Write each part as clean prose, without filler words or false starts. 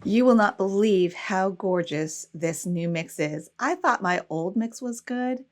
You will not believe how gorgeous this new mix is. I thought my old mix was good,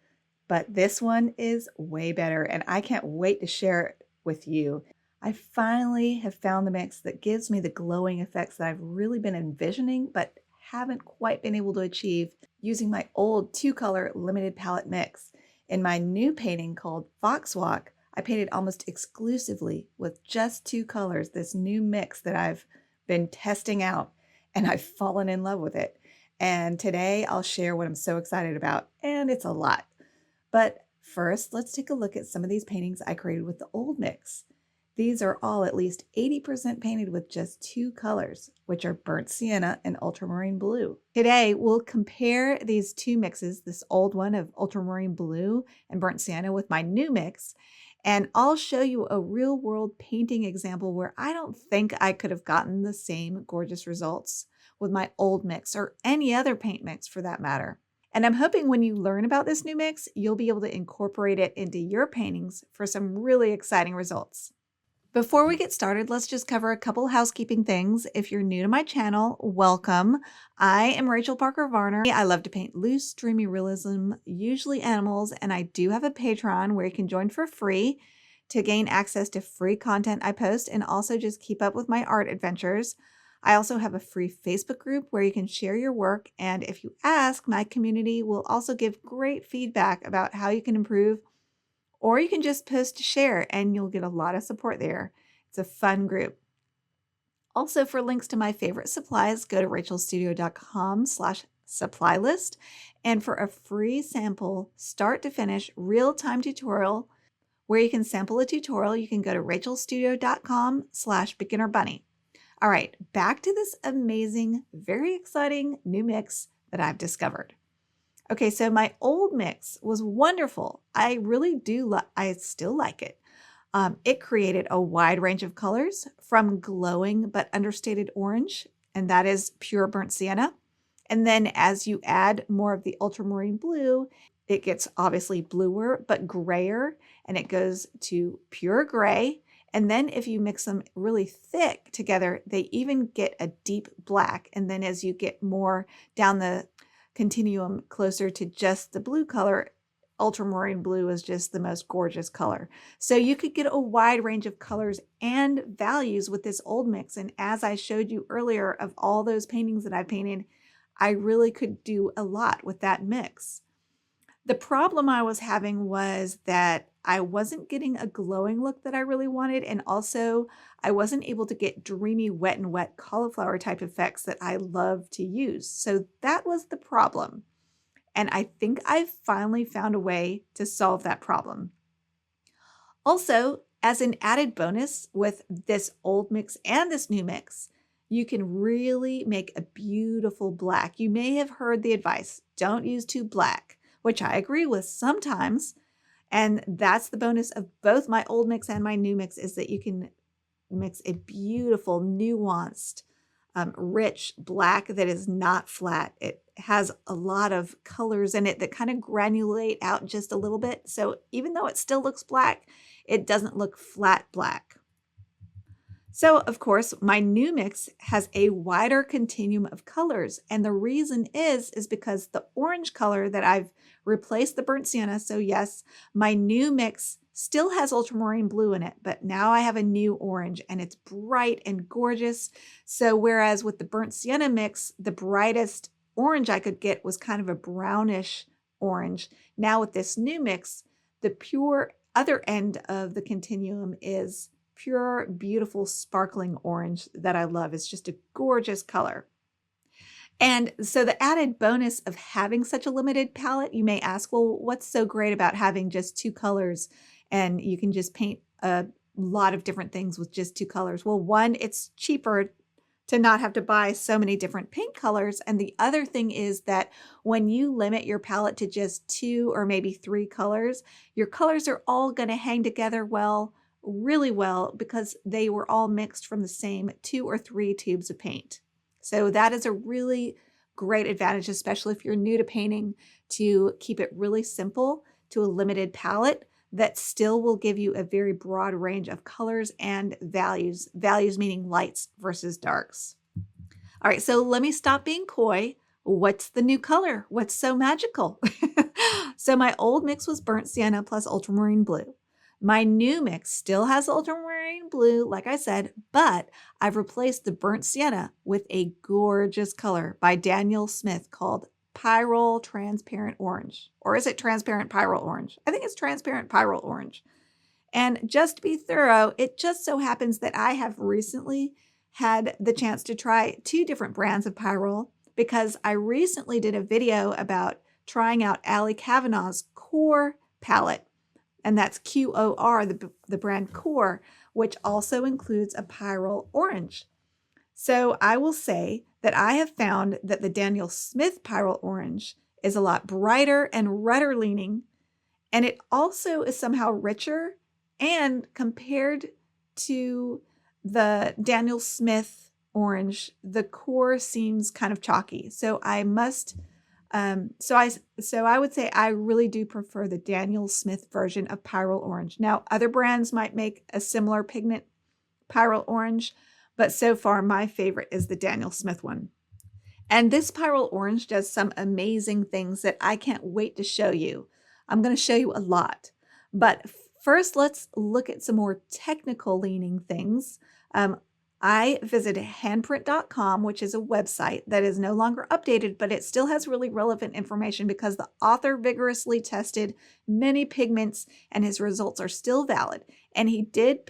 but this one is way better, and I can't wait to share it with you. I finally have found the mix that gives me the glowing effects that I've really been envisioning, but haven't quite been able to achieve using my old two-color limited palette mix. In my new painting called Foxwalk, I painted almost exclusively with just two colors, this new mix that I've been testing out, and I've fallen in love with it. And today I'll share what I'm so excited about, and it's a lot. But first, let's take a look at some of these paintings I created with the old mix. These are all at least 80% painted with just two colors, which are burnt sienna and ultramarine blue. Today, we'll compare these two mixes, this old one of ultramarine blue and burnt sienna with my new mix, and I'll show you a real-world painting example where I don't think I could have gotten the same gorgeous results with my old mix or any other paint mix for that matter. And I'm hoping when you learn about this new mix, you'll be able to incorporate it into your paintings for some really exciting results. Before we get started, let's just cover a couple housekeeping things. If you're new to my channel, welcome. I am Rachel Parker Varner. I love to paint loose, dreamy realism, usually animals, and I do have a Patreon where you can join for free to gain access to free content I post and also just keep up with my art adventures. I also have a free Facebook group where you can share your work, and if you ask, my community will also give great feedback about how you can improve, or you can just post to share and you'll get a lot of support there. It's a fun group. Also, for links to my favorite supplies, go to rachelstudio.com/supply list. And for a free sample, start to finish real-time tutorial where you can sample a tutorial, you can go to rachelstudio.com/beginner bunny. All right, back to this amazing, very exciting new mix that I've discovered. Okay, so my old mix was wonderful. I really do, I still like it. It created a wide range of colors from glowing but understated orange, and that is pure burnt sienna. And then as you add more of the ultramarine blue, it gets obviously bluer but grayer, and it goes to pure gray. And then if you mix them really thick together, they even get a deep black. And then as you get more down the continuum closer to just the blue color, ultramarine blue is just the most gorgeous color. So you could get a wide range of colors and values with this old mix. And as I showed you earlier of all those paintings that I painted, I really could do a lot with that mix. The problem I was having was that I wasn't getting a glowing look that I really wanted, and also I wasn't able to get dreamy wet and wet cauliflower type effects that I love to use. So that was the problem. And I think I've finally found a way to solve that problem. Also, as an added bonus with this old mix and this new mix, you can really make a beautiful black. You may have heard the advice, don't use too black, which I agree with sometimes. And that's the bonus of both my old mix and my new mix, is that you can mix a beautiful, nuanced, rich black that is not flat. It has a lot of colors in it that kind of granulate out just a little bit. So even though it still looks black, it doesn't look flat black. So, of course, my new mix has a wider continuum of colors. And the reason is because the orange color that I've replaced the burnt sienna. So yes, my new mix still has ultramarine blue in it, but now I have a new orange and it's bright and gorgeous. So whereas with the burnt sienna mix, the brightest orange I could get was kind of a brownish orange. Now with this new mix, the pure other end of the continuum is pure, beautiful, sparkling orange that I love. It's just a gorgeous color. And so the added bonus of having such a limited palette, you may ask, well, what's so great about having just two colors and you can just paint a lot of different things with just two colors? Well, one, it's cheaper to not have to buy so many different paint colors. And the other thing is that when you limit your palette to just two or maybe three colors, your colors are all going to hang together really well, because they were all mixed from the same 2 or 3 tubes of paint. So that is a really great advantage, especially if you're new to painting, to keep it really simple to a limited palette that still will give you a very broad range of colors and values, values meaning lights versus darks. All right, so let me stop being coy. What's the new color? What's so magical? So my old mix was burnt sienna plus ultramarine blue. My new mix still has ultramarine blue, like I said, but I've replaced the burnt sienna with a gorgeous color by Daniel Smith called Pyrrole Transparent Orange. Or is it Transparent Pyrrole Orange? I think it's Transparent Pyrrole Orange. And just to be thorough, it just so happens that I have recently had the chance to try 2 different brands of Pyrrole because I recently did a video about trying out Allie Kavanaugh's Core palette, and that's QOR, the brand Core, which also includes a Pyrrole orange. So I will say that I have found that the Daniel Smith Pyrrole orange is a lot brighter and redder leaning, and it also is somehow richer, and compared to the Daniel Smith orange, the core seems kind of chalky. So I must, so I would say I really do prefer the Daniel Smith version of Pyrrole orange. Now, other brands might make a similar pigment Pyrrole orange, but so far my favorite is the Daniel Smith one. And this Pyrrole orange does some amazing things that I can't wait to show you. I'm going to show you a lot, but first let's look at some more technical leaning things. I visited handprint.com, which is a website that is no longer updated, but it still has really relevant information because the author vigorously tested many pigments and his results are still valid. And he did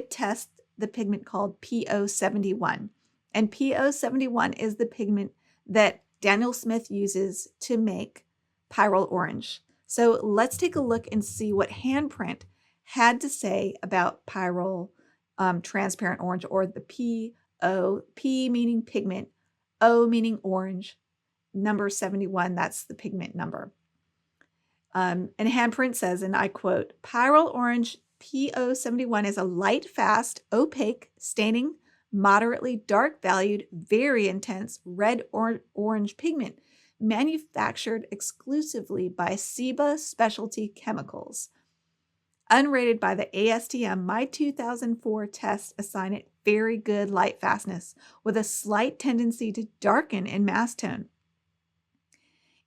test the pigment called PO71. And PO71 is the pigment that Daniel Smith uses to make Pyrrole orange. So let's take a look and see what Handprint had to say about Pyrrole transparent orange, or the PO, P meaning pigment, O meaning orange, number 71, that's the pigment number. And Handprint says, and I quote, Pyrrole orange PO71 is a light, fast, opaque, staining, moderately dark valued, very intense red or orange pigment manufactured exclusively by Seba Specialty Chemicals. Unrated by the ASTM, my 2004 test assigned it very good light fastness with a slight tendency to darken in mass tone.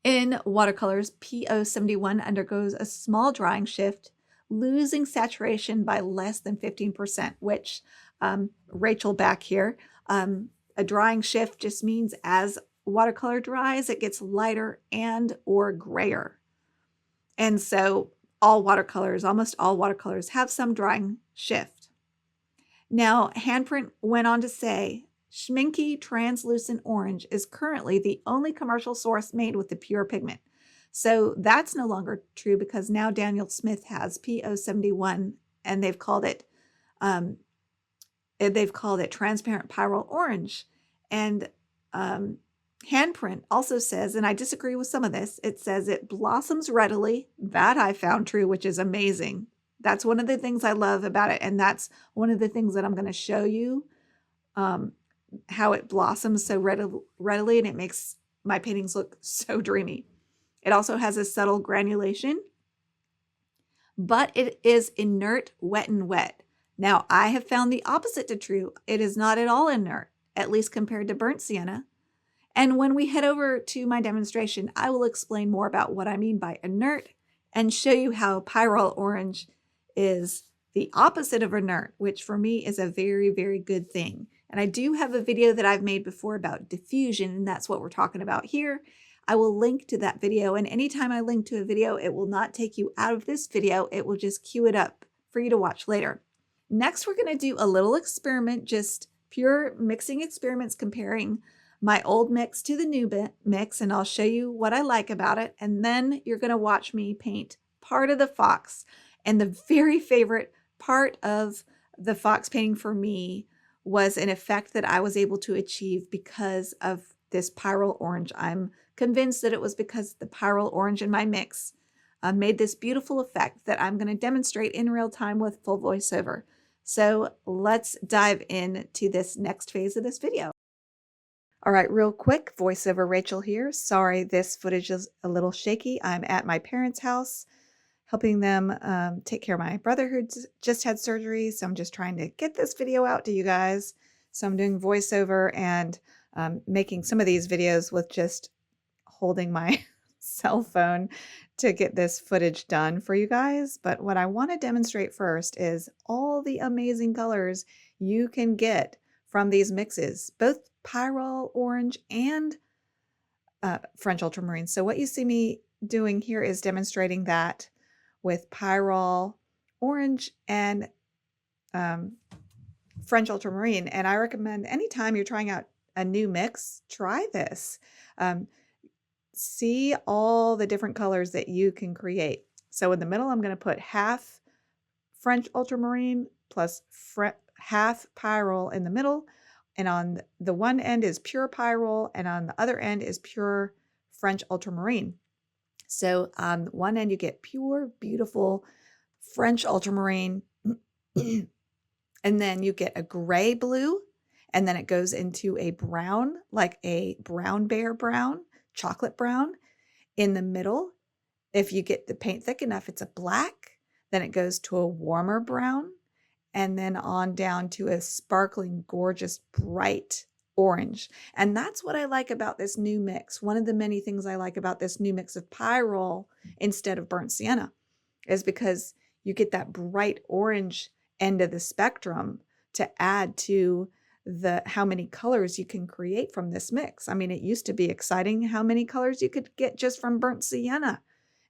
In watercolors, PO71 undergoes a small drying shift, losing saturation by less than 15%, which Rachel back here, a drying shift just means as watercolor dries, it gets lighter and or grayer. And so almost all watercolors have some drying shift. Now, Handprint went on to say, Schminky Translucent Orange is currently the only commercial source made with the pure pigment. So that's no longer true because now Daniel Smith has PO71 and they've called it transparent Pyrrole orange. And Handprint also says, and I disagree with some of this, it says it blossoms readily. That I found true, which is amazing. That's one of the things I love about it. And that's one of the things that I'm going to show you, how it blossoms so readily, and it makes my paintings look so dreamy. It also has a subtle granulation, but it is inert, wet and wet. Now, I have found the opposite to true. It is not at all inert, at least compared to burnt sienna. And when we head over to my demonstration, I will explain more about what I mean by inert and show you how Pyrrole orange is the opposite of inert, which for me is a very, very good thing. And I do have a video that I've made before about diffusion, and that's what we're talking about here. I will link to that video, and anytime I link to a video, it will not take you out of this video. It will just queue it up for you to watch later. Next, we're going to do a little experiment, just pure mixing experiments comparing my old mix to the new mix, and I'll show you what I like about it. And then you're going to watch me paint part of the fox. And the very favorite part of the fox painting for me was an effect that I was able to achieve because of this Pyrrole orange. I'm convinced that it was because the Pyrrole orange in my mix made this beautiful effect that I'm going to demonstrate in real time with full voiceover. So let's dive into this next phase of this video. All right, real quick, voiceover Rachel here. Sorry, this footage is a little shaky. I'm at my parents' house helping them take care of my brother who just had surgery. So I'm just trying to get this video out to you guys So I'm doing voiceover and making some of these videos with just holding my cell phone to get this footage done for you guys. But what I want to demonstrate first is all the amazing colors you can get from these mixes, both Pyrrole orange and French ultramarine. So what you see me doing here is demonstrating that with Pyrrole orange and French ultramarine. And I recommend anytime you're trying out a new mix, try this. See all the different colors that you can create. So in the middle, I'm going to put half French ultramarine plus half Pyrrole in the middle. And on the one end is pure Pyrrole, and on the other end is pure French ultramarine. So on one end, you get pure, beautiful French ultramarine. And then you get a gray blue, and then it goes into a brown, like a brown bear brown, chocolate brown. In the middle, if you get the paint thick enough, it's a black. Then it goes to a warmer brown, and then on down to a sparkling, gorgeous, bright orange. And that's what I like about this new mix. One of the many things I like about this new mix of Pyrrole instead of burnt sienna is because you get that bright orange end of the spectrum to add to how many colors you can create from this mix. I mean, it used to be exciting how many colors you could get just from burnt sienna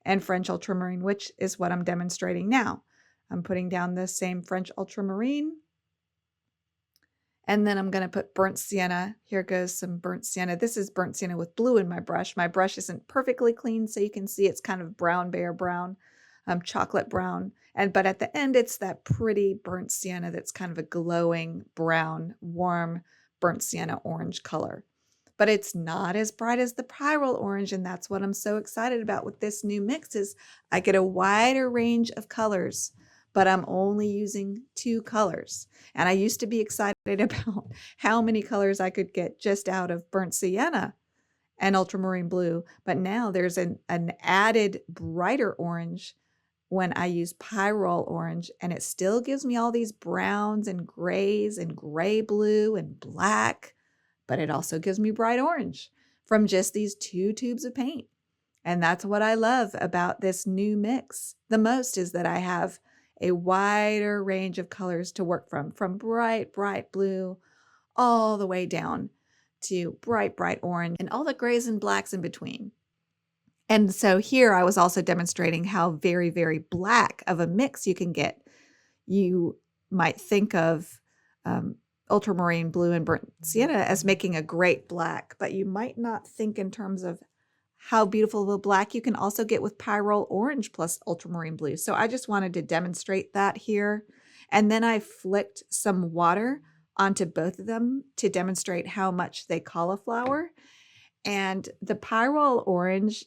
and French ultramarine, which is what I'm demonstrating now. I'm putting down the same French ultramarine, and then I'm going to put burnt sienna. Here goes some burnt sienna. This is burnt sienna with blue in my brush. My brush isn't perfectly clean, so you can see it's kind of brown bear brown, chocolate brown. But at the end, it's that pretty burnt sienna that's kind of a glowing brown, warm burnt sienna orange color. But it's not as bright as the Pyrrole orange, and that's what I'm so excited about with this new mix is I get a wider range of colors, but I'm only using 2 colors. And I used to be excited about how many colors I could get just out of burnt sienna and ultramarine blue, but now there's an added brighter orange when I use Pyrrole orange, and it still gives me all these browns and grays and gray blue and black, but it also gives me bright orange from just these 2 tubes of paint. And that's what I love about this new mix the most, is that I have a wider range of colors to work from bright, bright blue all the way down to bright, bright orange and all the grays and blacks in between. And so here I was also demonstrating how very, very black of a mix you can get. You might think of ultramarine blue and burnt sienna as making a great black, but you might not think in terms of how beautiful of a black you can also get with Pyrrole orange plus ultramarine blue. So I just wanted to demonstrate that here. And then I flicked some water onto both of them to demonstrate how much they cauliflower. And the Pyrrole orange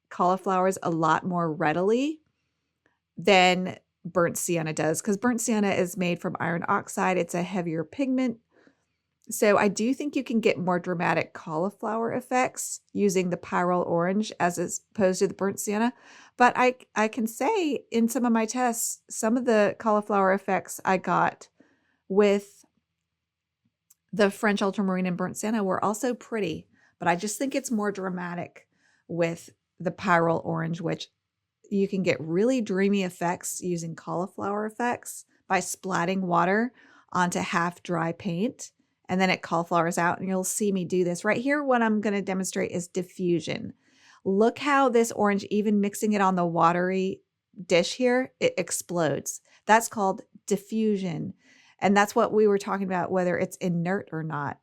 cauliflowers a lot more readily than burnt sienna does, because burnt sienna is made from iron oxide. It's a heavier pigment. So I do think you can get more dramatic cauliflower effects using the Pyrrole orange as opposed to the burnt sienna. But I can say in some of my tests, some of the cauliflower effects I got with the French ultramarine and burnt sienna were also pretty. But I just think it's more dramatic with the Pyrrole orange, which you can get really dreamy effects using cauliflower effects by splatting water onto half dry paint, and then it cauliflowers out. And you'll see me do this right here. What I'm going to demonstrate is diffusion. Look how this orange, even mixing it on the watery dish here, it explodes. That's called diffusion. And that's what we were talking about, whether it's inert or not.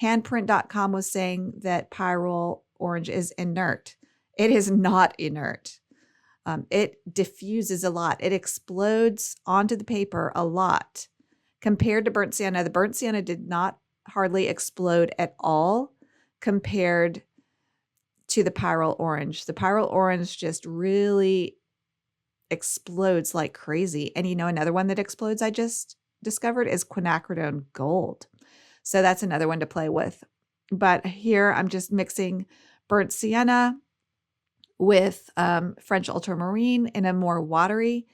Handprint.com was saying that Pyrrole orange is inert. It is not inert. It diffuses a lot. It explodes onto the paper a lot compared to burnt sienna. The burnt sienna did not hardly explode at all compared to the Pyrrole orange. The Pyrrole orange just really explodes like crazy. And another one that explodes I just discovered is quinacridone gold. So that's another one to play with. But here I'm just mixing burnt sienna with French ultramarine in a more watery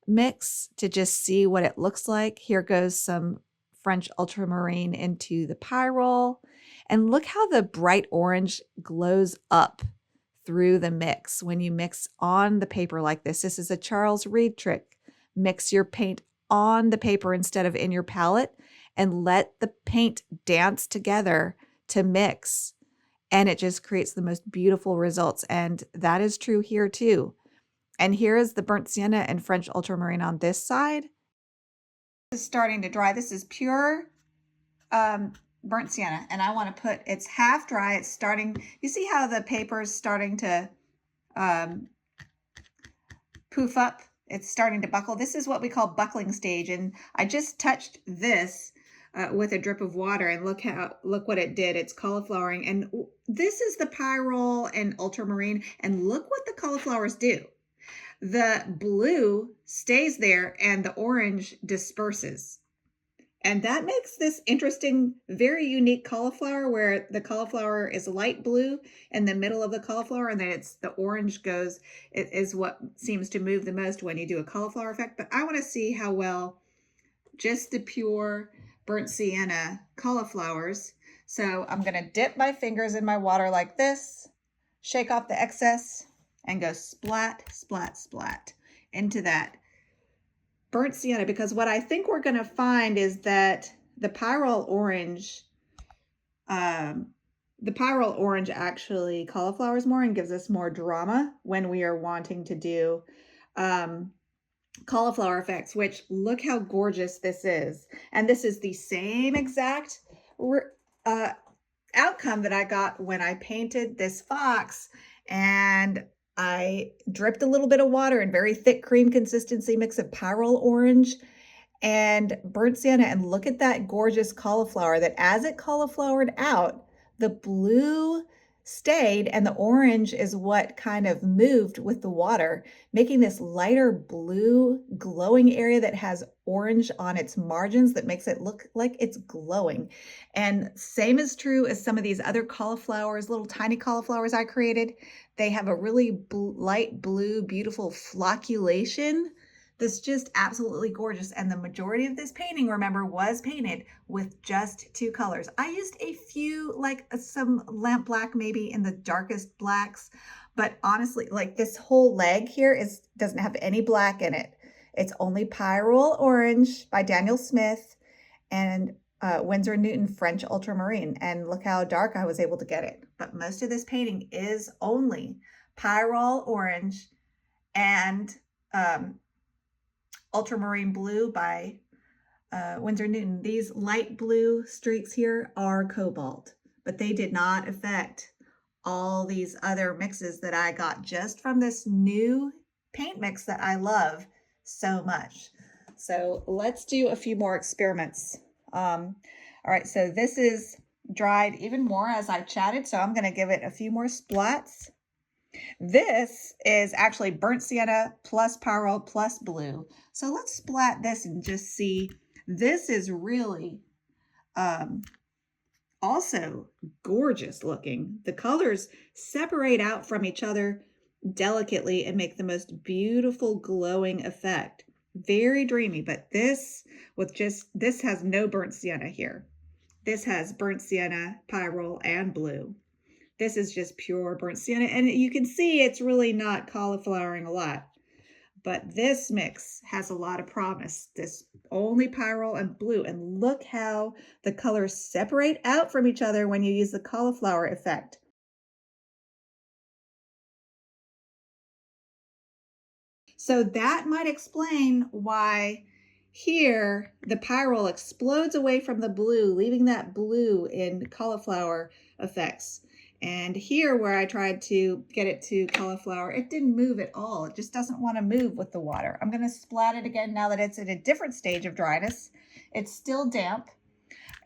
mix to just see what it looks like. Here goes some French ultramarine into the Pyrrole. And look how the bright orange glows up through the mix when you mix on the paper like this. This is a Charles Reed trick. Mix your paint on the paper instead of in your palette and let the paint dance together to mix. And it just creates the most beautiful results. And that is true here too. And here is the burnt sienna and French ultramarine on this side. This is starting to dry. This is pure burnt sienna, and I want to put, it's half dry. It's starting, you see how the paper is starting to poof up? It's starting to buckle. This is what we call buckling stage, and I just touched this with a drip of water, and look what it did. It's cauliflowering, and this is the Pyrrole and ultramarine, and look what the cauliflowers do. The blue stays there and the orange disperses. And that makes this interesting, very unique cauliflower where the cauliflower is light blue in the middle of the cauliflower, and then it's the orange goes, it is what seems to move the most when you do a cauliflower effect. But I want to see how well just the pure burnt sienna cauliflowers. So I'm going to dip my fingers in my water like this, shake off the excess, and go splat, splat, splat into that burnt sienna, because what I think we're going to find is that the Pyrrole orange actually cauliflowers more and gives us more drama when we are wanting to do cauliflower effects, which look how gorgeous this is. And this is the same exact outcome that I got when I painted this fox, and I dripped a little bit of water in very thick cream consistency mix of Pyrrole orange and burnt sienna, and look at that gorgeous cauliflower that as it cauliflowered out, the blue stayed and the orange is what kind of moved with the water, making this lighter blue glowing area that has orange on its margins that makes it look like it's glowing. And same is true as some of these other cauliflowers, little tiny cauliflowers I created. They have a really light blue, beautiful flocculation that's just absolutely gorgeous. And the majority of this painting, remember, was painted with just two colors. I used a few, like some lamp black, maybe in the darkest blacks, but honestly, like this whole leg here doesn't have any black in it. It's only Pyrrole Orange by Daniel Smith and Winsor Newton French Ultramarine. And look how dark I was able to get it. But most of this painting is only Pyrrole Orange and Ultramarine Blue by Winsor Newton. These light blue streaks here are cobalt, but they did not affect all these other mixes that I got just from this new paint mix that I love so much. So let's do a few more experiments. All right, so this is dried even more as I chatted, so I'm going to give it a few more splats. This is actually burnt sienna plus Pyrrole plus blue. So let's splat this and just see. This is really also gorgeous looking. The colors separate out from each other delicately and make the most beautiful glowing effect. Very dreamy, but this has no burnt sienna here. This has burnt sienna, Pyrrole, and blue. This is just pure burnt sienna, and you can see it's really not cauliflowering a lot. But this mix has a lot of promise. This only Pyrrole and blue, and look how the colors separate out from each other when you use the cauliflower effect. So that might explain why here the Pyrrole explodes away from the blue, leaving that blue in cauliflower effects. And here where I tried to get it to cauliflower, it didn't move at all. It just doesn't want to move with the water. I'm going to splat it again now that it's at a different stage of dryness. It's still damp.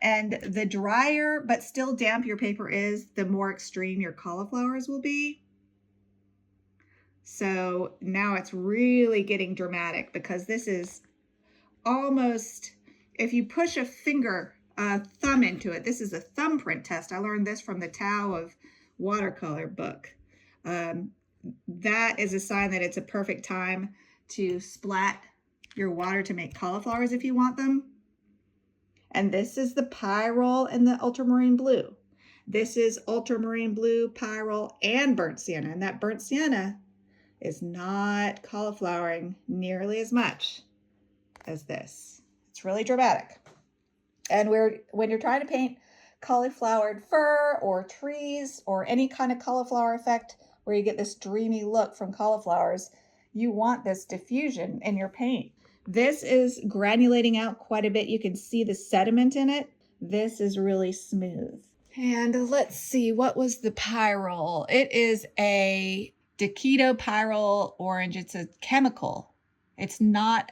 And the drier but still damp your paper is, the more extreme your cauliflowers will be. So now it's really getting dramatic because this is almost, if you push a thumb into it, this is a thumbprint test. I learned this from the Tao of Watercolor book. That is a sign that it's a perfect time to splat your water to make cauliflowers if you want them. And this is the Pyrrole and the Ultramarine blue. This is Ultramarine blue, Pyrrole, and burnt sienna. And that burnt sienna is not cauliflowering nearly as much as this. It's really dramatic. And when you're trying to paint cauliflowered fur or trees or any kind of cauliflower effect where you get this dreamy look from cauliflowers, you want this diffusion in your paint. This is granulating out quite a bit. You can see the sediment in it. This is really smooth. And let's see, what was the Pyrrole? It is a Taquito Pyrrole orange. It's a chemical. It's not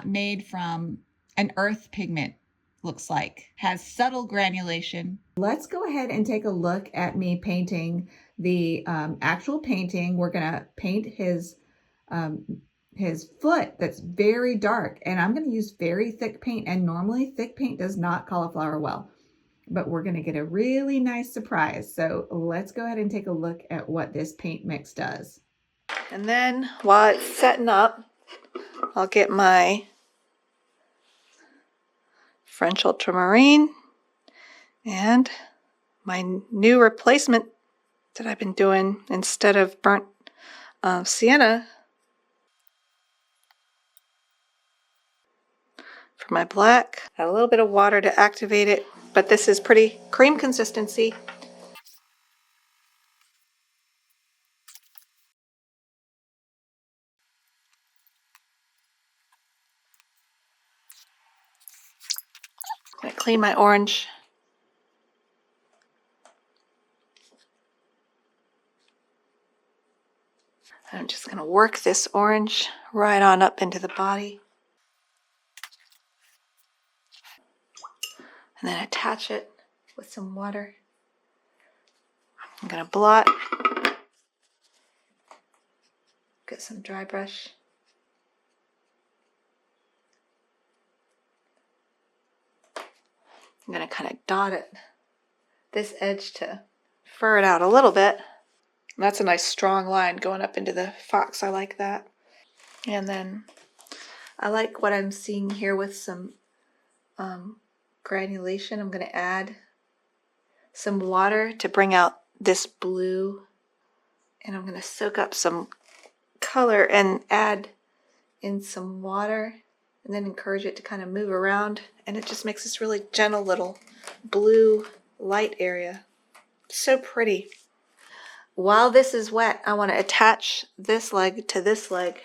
made from an earth pigment, looks like. Has subtle granulation. Let's go ahead and take a look at me painting the actual painting. We're gonna paint his foot that's very dark, and I'm gonna use very thick paint, and normally thick paint does not cauliflower well, but we're gonna get a really nice surprise. So let's go ahead and take a look at what this paint mix does. And then while it's setting up, I'll get my French Ultramarine and my new replacement that I've been doing instead of burnt sienna for my black. Add a little bit of water to activate it, but this is pretty cream consistency. I'm gonna clean my orange. I'm just gonna work this orange right on up into the body. And then attach it with some water. I'm gonna blot. Get some dry brush. I'm gonna kind of dot it, this edge, to fur it out a little bit. And that's a nice strong line going up into the fox. I like that. And then I like what I'm seeing here with some granulation. I'm gonna add some water to bring out this blue. And I'm gonna soak up some color and add in some water, and then encourage it to kind of move around, and it just makes this really gentle little blue light area. So pretty. While this is wet, I want to attach this leg to this leg.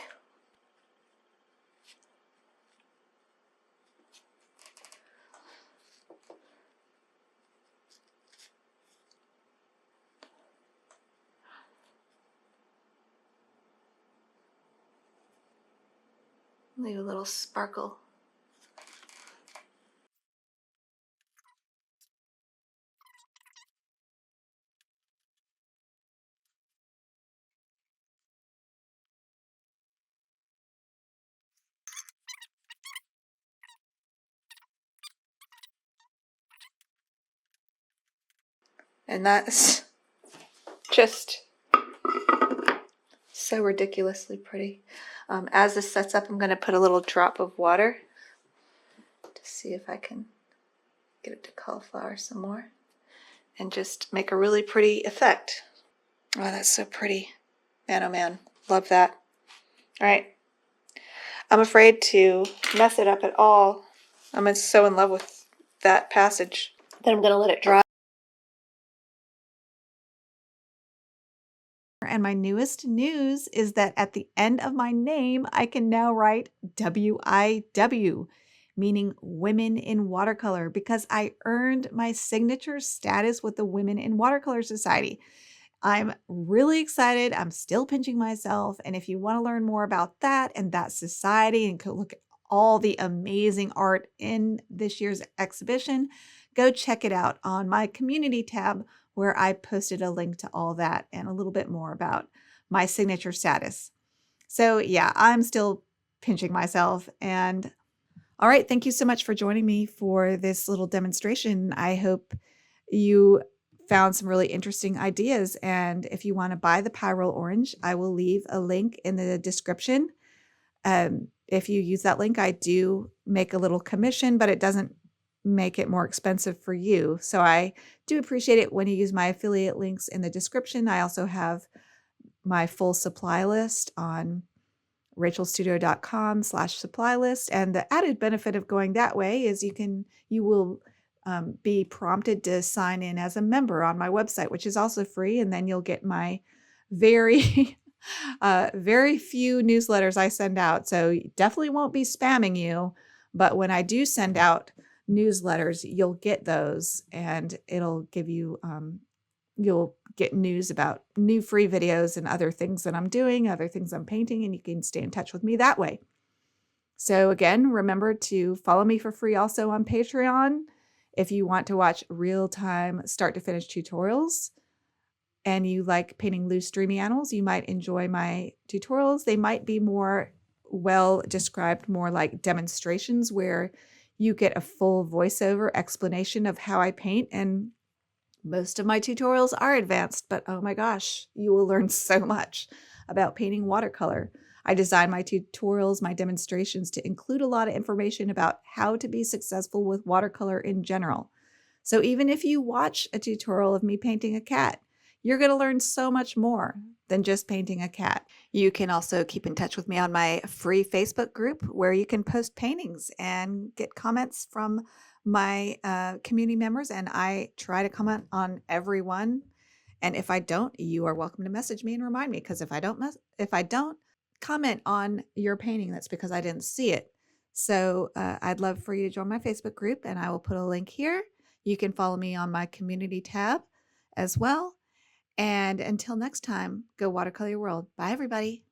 Leave a little sparkle. And that's just so ridiculously pretty. As this sets up, I'm going to put a little drop of water to see if I can get it to cauliflower some more and just make a really pretty effect. Oh, that's so pretty. Man, oh man, love that. All right. I'm afraid to mess it up at all. I'm so in love with that passage that I'm going to let it dry. And my newest news is that at the end of my name, I can now write WIW, meaning Women in Watercolor, because I earned my signature status with the Women in Watercolor Society. I'm really excited. I'm still pinching myself. And if you want to learn more about that and that society and look at all the amazing art in this year's exhibition, go check it out on my community tab, where I posted a link to all that and a little bit more about my signature status. So yeah, I'm still pinching myself. And all right, thank you so much for joining me for this little demonstration. I hope you found some really interesting ideas. And if you want to buy the Pyrrole orange, I will leave a link in the description. if you use that link, I do make a little commission, but it doesn't make it more expensive for you. So I do appreciate it when you use my affiliate links in the description. I also have my full supply list on rachelstudio.com/supply list. And the added benefit of going that way is you will be prompted to sign in as a member on my website, which is also free. And then you'll get my very, very few newsletters I send out. So definitely won't be spamming you. But when I do send out newsletters, you'll get those, and it'll give you, you'll get news about new free videos and other things that I'm doing, other things I'm painting, and you can stay in touch with me that way. So again, remember to follow me for free also on Patreon. If you want to watch real-time start to finish tutorials and you like painting loose, dreamy animals, you might enjoy my tutorials. They might be more well described, more like demonstrations where you get a full voiceover explanation of how I paint. And most of my tutorials are advanced, but oh my gosh, you will learn so much about painting watercolor. I design my tutorials, my demonstrations to include a lot of information about how to be successful with watercolor in general. So even if you watch a tutorial of me painting a cat, you're going to learn so much more than just painting a cat. You can also keep in touch with me on my free Facebook group where you can post paintings and get comments from my community members, and I try to comment on everyone. And if I don't, you are welcome to message me and remind me, because if I don't comment on your painting, that's because I didn't see it. So I'd love for you to join my Facebook group, and I will put a link here. You can follow me on my community tab as well. And until next time, go watercolor your world. Bye, everybody.